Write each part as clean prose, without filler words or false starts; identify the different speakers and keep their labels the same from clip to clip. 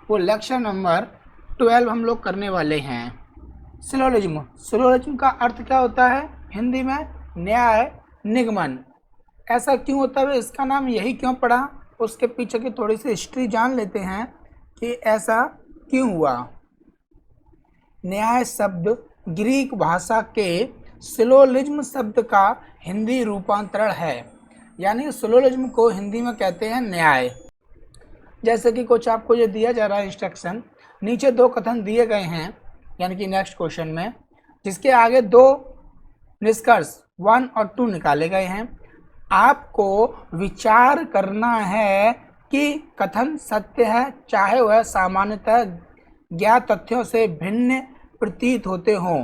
Speaker 1: वो lecture number 12 हम लोग करने वाले हैं। सिलोजिज्म, सिलोजिज्म का अर्थ क्या होता है हिंदी में? न्याय निगमन। ऐसा क्यों होता है, इसका नाम यही क्यों पड़ा, उसके पीछे की थोड़ी सी हिस्ट्री जान लेते हैं कि ऐसा क्यों हुआ। न्याय शब्द ग्रीक भाषा के सिलोजिज्म शब्द का हिंदी रूपांतरण है, यानी सिलोजिज्म को हिंदी में कहते हैं न्याय। जैसे कि कुछ आपको ये दिया जा रहा है इंस्ट्रक्शन, नीचे दो कथन दिए गए हैं, यानी कि नेक्स्ट क्वेश्चन में, जिसके आगे दो निष्कर्ष 1 और 2 निकाले गए हैं। आपको विचार करना है कि कथन सत्य है, चाहे वह सामान्यतः ज्ञात तथ्यों से भिन्न प्रतीत होते हों।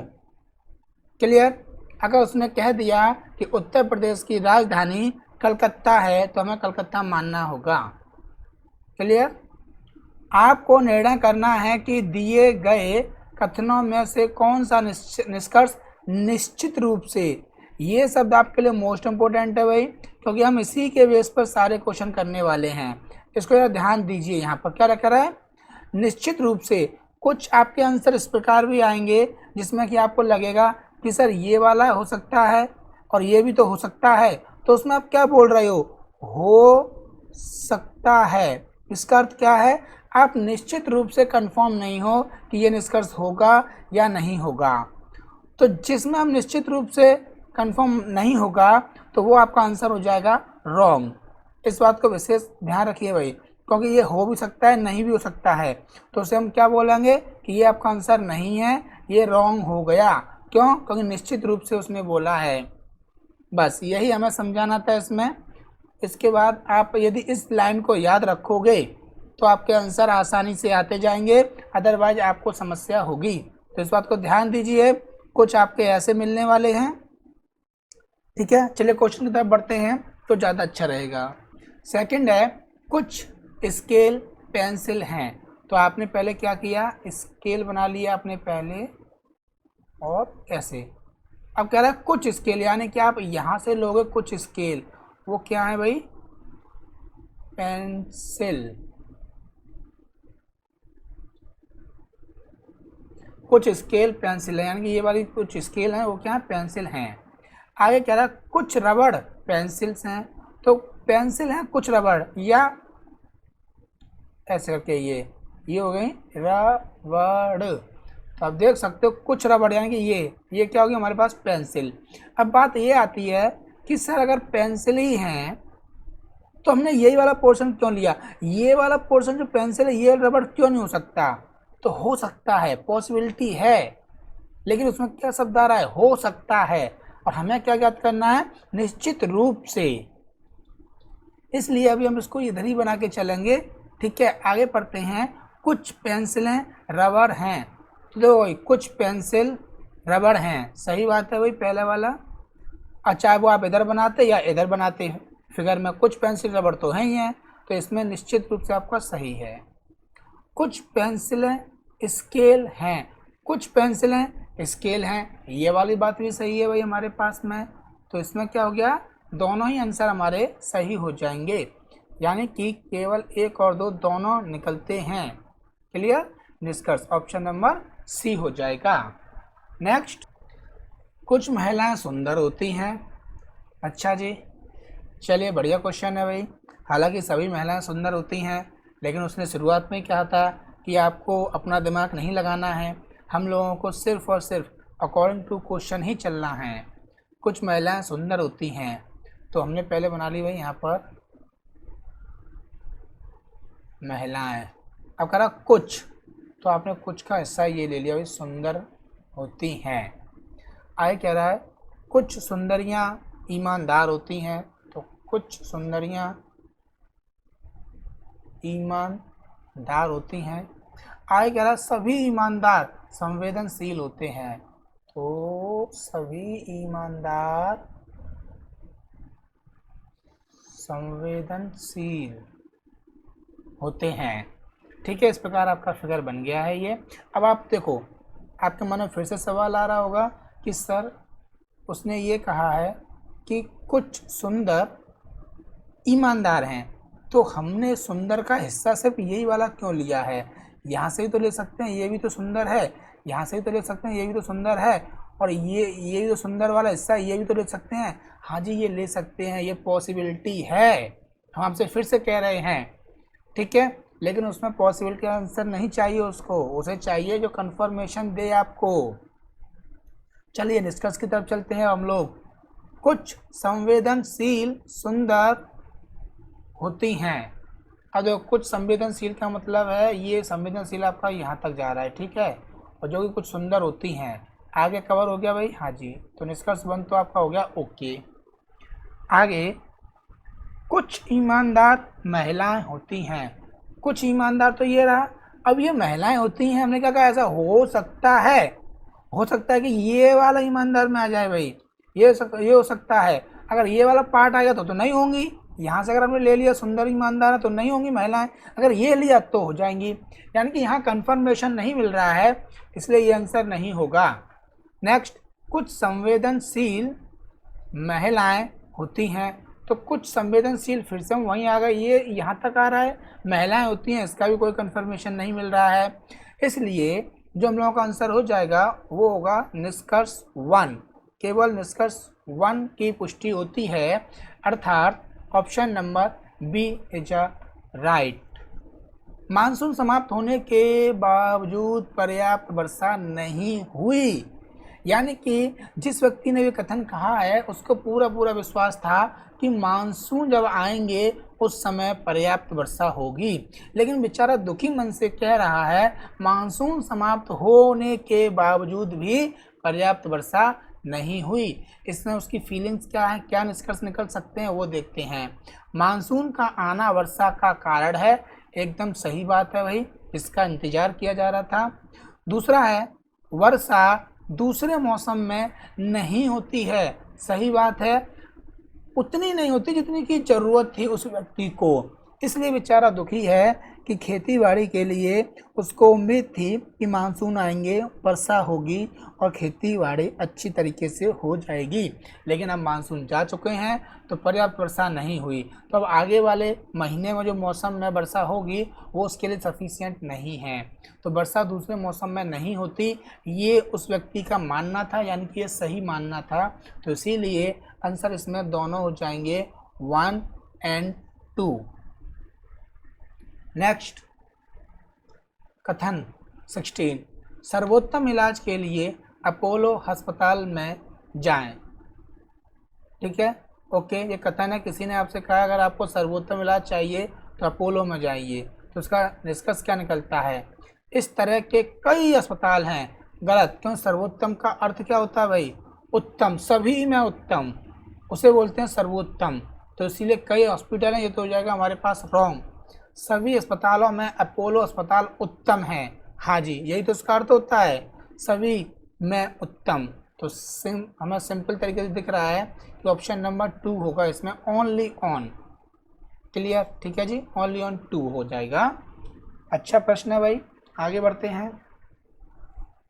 Speaker 1: क्लियर? अगर उसने कह दिया कि उत्तर प्रदेश की राजधानी कलकत्ता है तो हमें कलकत्ता मानना होगा। क्लियर? आपको निर्णय करना है कि दिए गए कथनों में से कौन सा निष्कर्ष निश्चित रूप से, ये शब्द आपके लिए मोस्ट इम्पोर्टेंट है भाई, क्योंकि हम इसी के बेस पर सारे क्वेश्चन करने वाले हैं। इसको जरा ध्यान दीजिए, यहाँ पर क्या रखा है? निश्चित रूप से। कुछ आपके आंसर इस प्रकार भी आएंगे जिसमें कि आपको लगेगा कि सर ये वाला हो सकता है और ये भी तो हो सकता है, तो उसमें आप क्या बोल रहे हो सकता है। इसका अर्थ क्या है? आप निश्चित रूप से कंफर्म नहीं हो कि ये निष्कर्ष होगा या नहीं होगा। तो जिसमें हम निश्चित रूप से कंफर्म नहीं होगा तो वो आपका आंसर हो जाएगा रॉन्ग। इस बात को विशेष ध्यान रखिए भाई, क्योंकि ये हो भी सकता है, नहीं भी हो सकता है, तो उसे हम क्या बोलेंगे कि ये आपका आंसर नहीं है, ये रॉन्ग हो गया। क्यों? क्योंकि निश्चित रूप से उसने बोला है। बस यही हमें समझाना था इसमें। इसके बाद आप यदि इस लाइन को याद रखोगे तो आपके आंसर आसानी से आते जाएंगे, अदरवाइज आपको समस्या होगी। तो इस बात को ध्यान दीजिए, कुछ आपके ऐसे मिलने वाले हैं। ठीक है, चलिए क्वेश्चन की तरफ बढ़ते हैं तो ज़्यादा अच्छा रहेगा। सेकंड है, कुछ स्केल पेंसिल हैं। तो आपने पहले क्या किया, स्केल बना लिया आपने पहले, और ऐसे। अब कह रहा है कुछ स्केल, यानी कि आप यहाँ से लोगे कुछ स्केल, वो क्या है भाई? पेंसिल। कुछ स्केल पेंसिल है, यानी कि ये वाली कुछ स्केल हैं वो क्या है? पेंसिल हैं। आगे कह रहा है कुछ रबड़ पेंसिल्स हैं। तो पेंसिल हैं कुछ रबड़, या ऐसे करके ये हो गई रबड़। तो आप देख सकते हो कुछ रबड़, यानी कि ये क्या होगी हमारे पास? पेंसिल। अब बात ये आती है कि सर अगर पेंसिल ही हैं तो हमने यही वाला पोर्शन क्यों लिया? ये वाला पोर्शन जो पेंसिल है ये रबड़ क्यों नहीं हो सकता? तो हो सकता है, पॉसिबिलिटी है, लेकिन उसमें क्या शब्द आ रहा है? हो सकता है। और हमें क्या ज्ञात करना है? निश्चित रूप से। इसलिए अभी हम इसको इधर ही बना के चलेंगे। ठीक है, आगे पढ़ते हैं। कुछ पेंसिलें रबड़ हैं। तो देखो कुछ पेंसिल रबड़ हैं, सही बात है भाई पहला वाला। और चाहे वो आप इधर बनाते या इधर बनाते हैं, फिगर में कुछ पेंसिल रबड़ तो है ही हैं, तो इसमें निश्चित रूप से आपका सही है। कुछ पेंसिलें स्केल हैं, कुछ पेंसिलें स्केल हैं, ये वाली बात भी सही है भाई हमारे पास में। तो इसमें क्या हो गया? दोनों ही आंसर हमारे सही हो जाएंगे, यानी कि केवल 1 और 2 दोनों निकलते हैं। क्लियर? निष्कर्ष ऑप्शन नंबर सी हो जाएगा। नेक्स्ट, कुछ महिलाएं सुंदर होती हैं। अच्छा जी, चलिए बढ़िया क्वेश्चन है भाई। हालांकि सभी महिलाएं सुंदर होती हैं, लेकिन उसने शुरुआत में कहा था कि आपको अपना दिमाग नहीं लगाना है, हम लोगों को सिर्फ और सिर्फ अकॉर्डिंग टू क्वेश्चन ही चलना है। कुछ महिलाएं सुंदर होती हैं, तो हमने पहले बना ली भाई यहाँ पर महिलाएं। अब कह रहा कुछ, तो आपने कुछ का हिस्सा ये ले लिया भाई, सुंदर होती हैं। आगे कह रहा है कुछ सुंदरियां ईमानदार होती हैं। तो कुछ सुंदरियां ईमानदार होती हैं। आगे कह रहा है सभी ईमानदार संवेदनशील होते हैं। तो सभी ईमानदार संवेदनशील होते हैं। ठीक है, इस प्रकार आपका फिगर बन गया है ये। अब आप देखो, आपके मन में फिर से सवाल आ रहा होगा कि सर उसने ये कहा है कि कुछ सुंदर ईमानदार हैं, तो हमने सुंदर का हिस्सा सिर्फ यही वाला क्यों लिया है? यहाँ से भी तो ले सकते हैं, ये भी तो सुंदर है, यहाँ से भी तो ले सकते हैं, ये भी तो सुंदर है, और ये भी तो सुंदर वाला हिस्सा, ये भी तो ले सकते हैं। हाँ जी, ये ले सकते हैं, ये पॉसिबिलिटी है, हम आपसे फिर से कह रहे हैं, ठीक है। लेकिन उसमें पॉसिबिलिटी का आंसर नहीं चाहिए उसको, उसे चाहिए जो कंफर्मेशन दे आपको। चलिए निष्कर्ष की तरफ चलते हैं हम लोग। कुछ संवेदनशील सुंदर होती हैं। अब देखो, कुछ संवेदनशील का मतलब है ये संवेदनशील आपका यहाँ तक जा रहा है, ठीक है, और जो कि कुछ सुंदर होती हैं, आगे कवर हो गया भाई। हाँ जी, तो निष्कर्ष 1 तो आपका हो गया ओके। आगे, कुछ ईमानदार महिलाएं होती हैं। कुछ ईमानदार तो ये रहा, अब ये महिलाएं होती हैं, हमने क्या कहा, ऐसा हो सकता है कि ये वाला ईमानदार में आ जाए भाई, ये हो सकता है। अगर ये वाला पार्ट आएगा तो नहीं होंगी, यहाँ से अगर हमने ले लिया सुंदर ईमानदार है तो नहीं होंगी महिलाएं, अगर ये लिया तो हो जाएंगी, यानी कि यहाँ कंफर्मेशन नहीं मिल रहा है, इसलिए ये आंसर नहीं होगा। नेक्स्ट, कुछ संवेदनशील महिलाएं होती हैं, तो कुछ संवेदनशील फिर से हम वहीं आ गए, ये यहाँ तक आ रहा है, महिलाएं होती हैं, इसका भी कोई कंफर्मेशन नहीं मिल रहा है, इसलिए जो हम लोगों का आंसर हो जाएगा वो होगा निष्कर्ष 1। केवल निष्कर्ष 1 की पुष्टि होती है, अर्थात option number B is a right. Monsoon समाप्त होने के बावजूद पर्याप्त वर्षा नहीं हुई, यानी कि जिस व्यक्ति ने ये कथन कहा है उसको पूरा विश्वास था कि मानसून जब आएंगे उस समय पर्याप्त वर्षा होगी, लेकिन बेचारा दुखी मन से कह रहा है मानसून समाप्त होने के बावजूद भी पर्याप्त वर्षा नहीं हुई। इसमें उसकी फीलिंग्स क्या है, क्या निष्कर्ष निकल सकते हैं वो देखते हैं। मानसून का आना वर्षा का कारण है, एकदम सही बात है भाई, इसका इंतजार किया जा रहा था। दूसरा है, वर्षा दूसरे मौसम में नहीं होती है, सही बात है, उतनी नहीं होती जितनी की ज़रूरत थी उस व्यक्ति को, इसलिए बेचारा दुखी है कि खेती बाड़ी के लिए उसको उम्मीद थी कि मानसून आएंगे, वर्षा होगी और खेती बाड़ी अच्छी तरीके से हो जाएगी, लेकिन अब मानसून जा चुके हैं तो पर्याप्त वर्षा नहीं हुई, तो अब आगे वाले महीने में जो मौसम में वर्षा होगी वो उसके लिए सफिशिएंट नहीं है, तो वर्षा दूसरे मौसम में नहीं होती, ये उस व्यक्ति का मानना था, यानी कि ये सही मानना था, तो इसीलिए आंसर इसमें दोनों हो जाएंगे 1 और 2। नेक्स्ट, कथन 16, सर्वोत्तम इलाज के लिए अपोलो अस्पताल में जाएं। ठीक है, ओके, ये कथन है, किसी ने आपसे कहा अगर आपको सर्वोत्तम इलाज चाहिए तो अपोलो में जाइए, तो उसका निष्कर्ष क्या निकलता है, इस तरह के कई अस्पताल हैं। गलत, क्यों, सर्वोत्तम का अर्थ क्या होता है भाई, उत्तम, सभी में उत्तम, उसे बोलते हैं सर्वोत्तम, तो इसीलिए कई हॉस्पिटल हैं, ये तो हो जाएगा हमारे पास रॉन्ग। सभी अस्पतालों में अपोलो अस्पताल उत्तम है, हाँ जी, यही तो उसका अर्थ होता है, सभी में उत्तम, तो हमें सिंपल तरीके से दिख रहा है कि ऑप्शन नंबर 2 होगा इसमें, ओनली ऑन। क्लियर, ठीक है जी, ओनली ऑन 2 हो जाएगा। अच्छा प्रश्न है भाई, आगे बढ़ते हैं।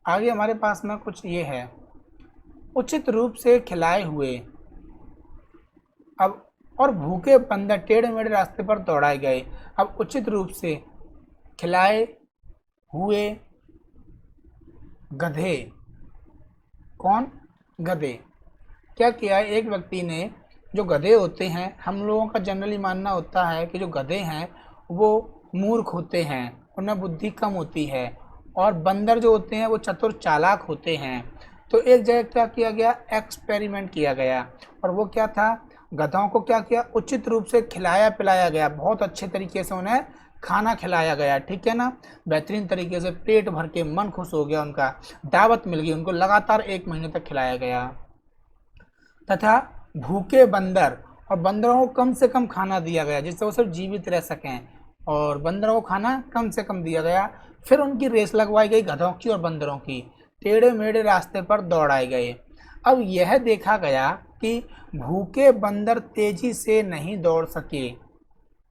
Speaker 1: आगे हमारे पास में कुछ ये है, उचित रूप से खिलाए हुए अब और भूखे बंदर टेढ़े मेढ़े रास्ते पर दौड़ाए गए। अब उचित रूप से खिलाए हुए गधे, कौन, गधे, क्या किया है, एक व्यक्ति ने, जो गधे होते हैं, हम लोगों का जनरली मानना होता है कि जो गधे हैं वो मूर्ख होते हैं, उनमें बुद्धि कम होती है, और बंदर जो होते हैं वो चतुर चालाक होते हैं, तो एक जगह क्या किया गया, एक्सपेरिमेंट किया गया, और वो क्या था, गधों को क्या किया, उचित रूप से खिलाया पिलाया गया, बहुत अच्छे तरीके से उन्हें खाना खिलाया गया, ठीक है ना, बेहतरीन तरीके से, पेट भर के, मन खुश हो गया उनका, दावत मिल गई उनको, लगातार 1 महीने तक खिलाया गया। तथा भूखे बंदर, और बंदरों को कम से कम खाना दिया गया जिससे वो सिर्फ जीवित रह सकें, और बंदरों को खाना कम से कम दिया गया। फिर उनकी रेस लगवाई गई गधों की और बंदरों की, टेढ़े मेढ़े रास्ते पर दौड़ाए गए। अब यह देखा गया कि भूखे बंदर तेजी से नहीं दौड़ सके,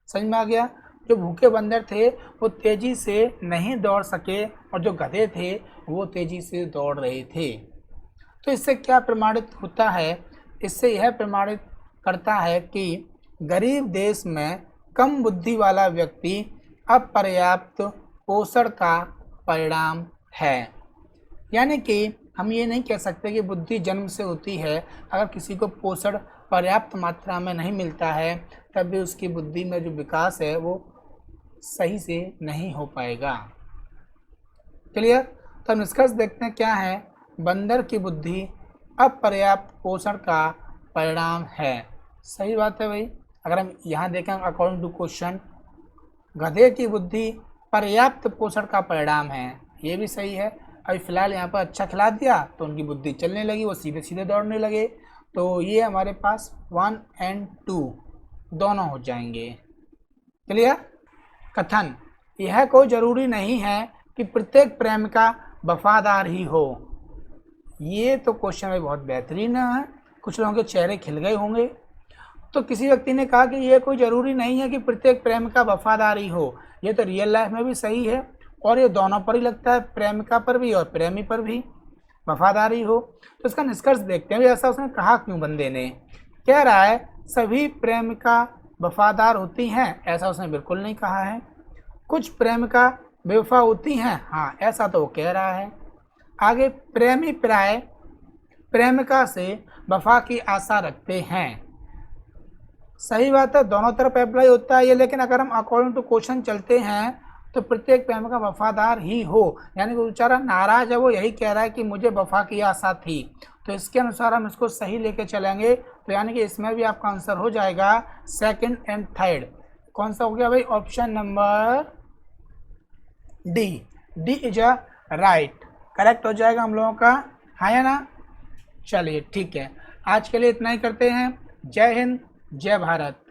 Speaker 1: समझ में आ गया, जो भूखे बंदर थे वो तेजी से नहीं दौड़ सके, और जो गधे थे वो तेजी से दौड़ रहे थे। तो इससे क्या प्रमाणित होता है, इससे यह प्रमाणित करता है कि गरीब देश में कम बुद्धि वाला व्यक्ति अपर्याप्त पोषण का परिणाम है। यानी कि हम ये नहीं कह सकते कि बुद्धि जन्म से होती है। अगर किसी को पोषण पर्याप्त मात्रा में नहीं मिलता है तब भी उसकी बुद्धि में जो विकास है वो सही से नहीं हो पाएगा। क्लियर? तो निष्कर्ष देखते हैं क्या है। बंदर की बुद्धि अपर्याप्त पोषण का परिणाम है। सही बात है भाई। अगर हम यहाँ देखें अकॉर्डिंग टू क्वेश्चन, गधे की बुद्धि पर्याप्त पोषण का परिणाम है, ये भी सही है। अभी फिलहाल यहाँ पर अच्छा खिला दिया तो उनकी बुद्धि चलने लगी, वो सीधे सीधे दौड़ने लगे। तो ये हमारे पास 1 और 2 दोनों हो जाएंगे। क्लियर? कथन, यह कोई ज़रूरी नहीं है कि प्रत्येक प्रेमिका वफादार ही हो। ये तो क्वेश्चन में बहुत बेहतरीन है, कुछ लोगों के चेहरे खिल गए होंगे। तो किसी व्यक्ति ने कहा कि यह कोई ज़रूरी नहीं है कि प्रत्येक प्रेमिका वफादार ही हो। ये तो रियल लाइफ में भी सही है और ये दोनों पर ही लगता है, प्रेमिका पर भी और प्रेमी पर भी वफादारी हो। तो इसका निष्कर्ष देखते हैं, ऐसा उसने कहा क्यों बंदे ने। कह रहा है सभी प्रेमिका वफादार होती हैं, ऐसा उसने बिल्कुल नहीं कहा है। कुछ प्रेमिका बेवफा होती हैं, हाँ ऐसा तो वो कह रहा है। आगे, प्रेमी प्राय प्रेमिका से वफा की आशा रखते हैं। सही बात है, दोनों तरफ अप्लाई होता है ये। लेकिन अगर हम अकॉर्डिंग टू क्वेश्चन चलते हैं तो प्रत्येक प्रेमिका वफादार ही हो, यानी कि बेचारा नाराज है, वो यही कह रहा है कि मुझे वफा की आशा थी। तो इसके अनुसार हम इसको सही लेके चलेंगे। तो यानी कि इसमें भी आपका आंसर हो जाएगा सेकंड एंड थर्ड। कौन सा हो गया भाई? Option number D. D is a right, correct हो जाएगा हम लोगों का, हाँ या ना? चलिए ठीक है, आज के लिए इतना ही करते हैं। जय हिंद, जय भारत।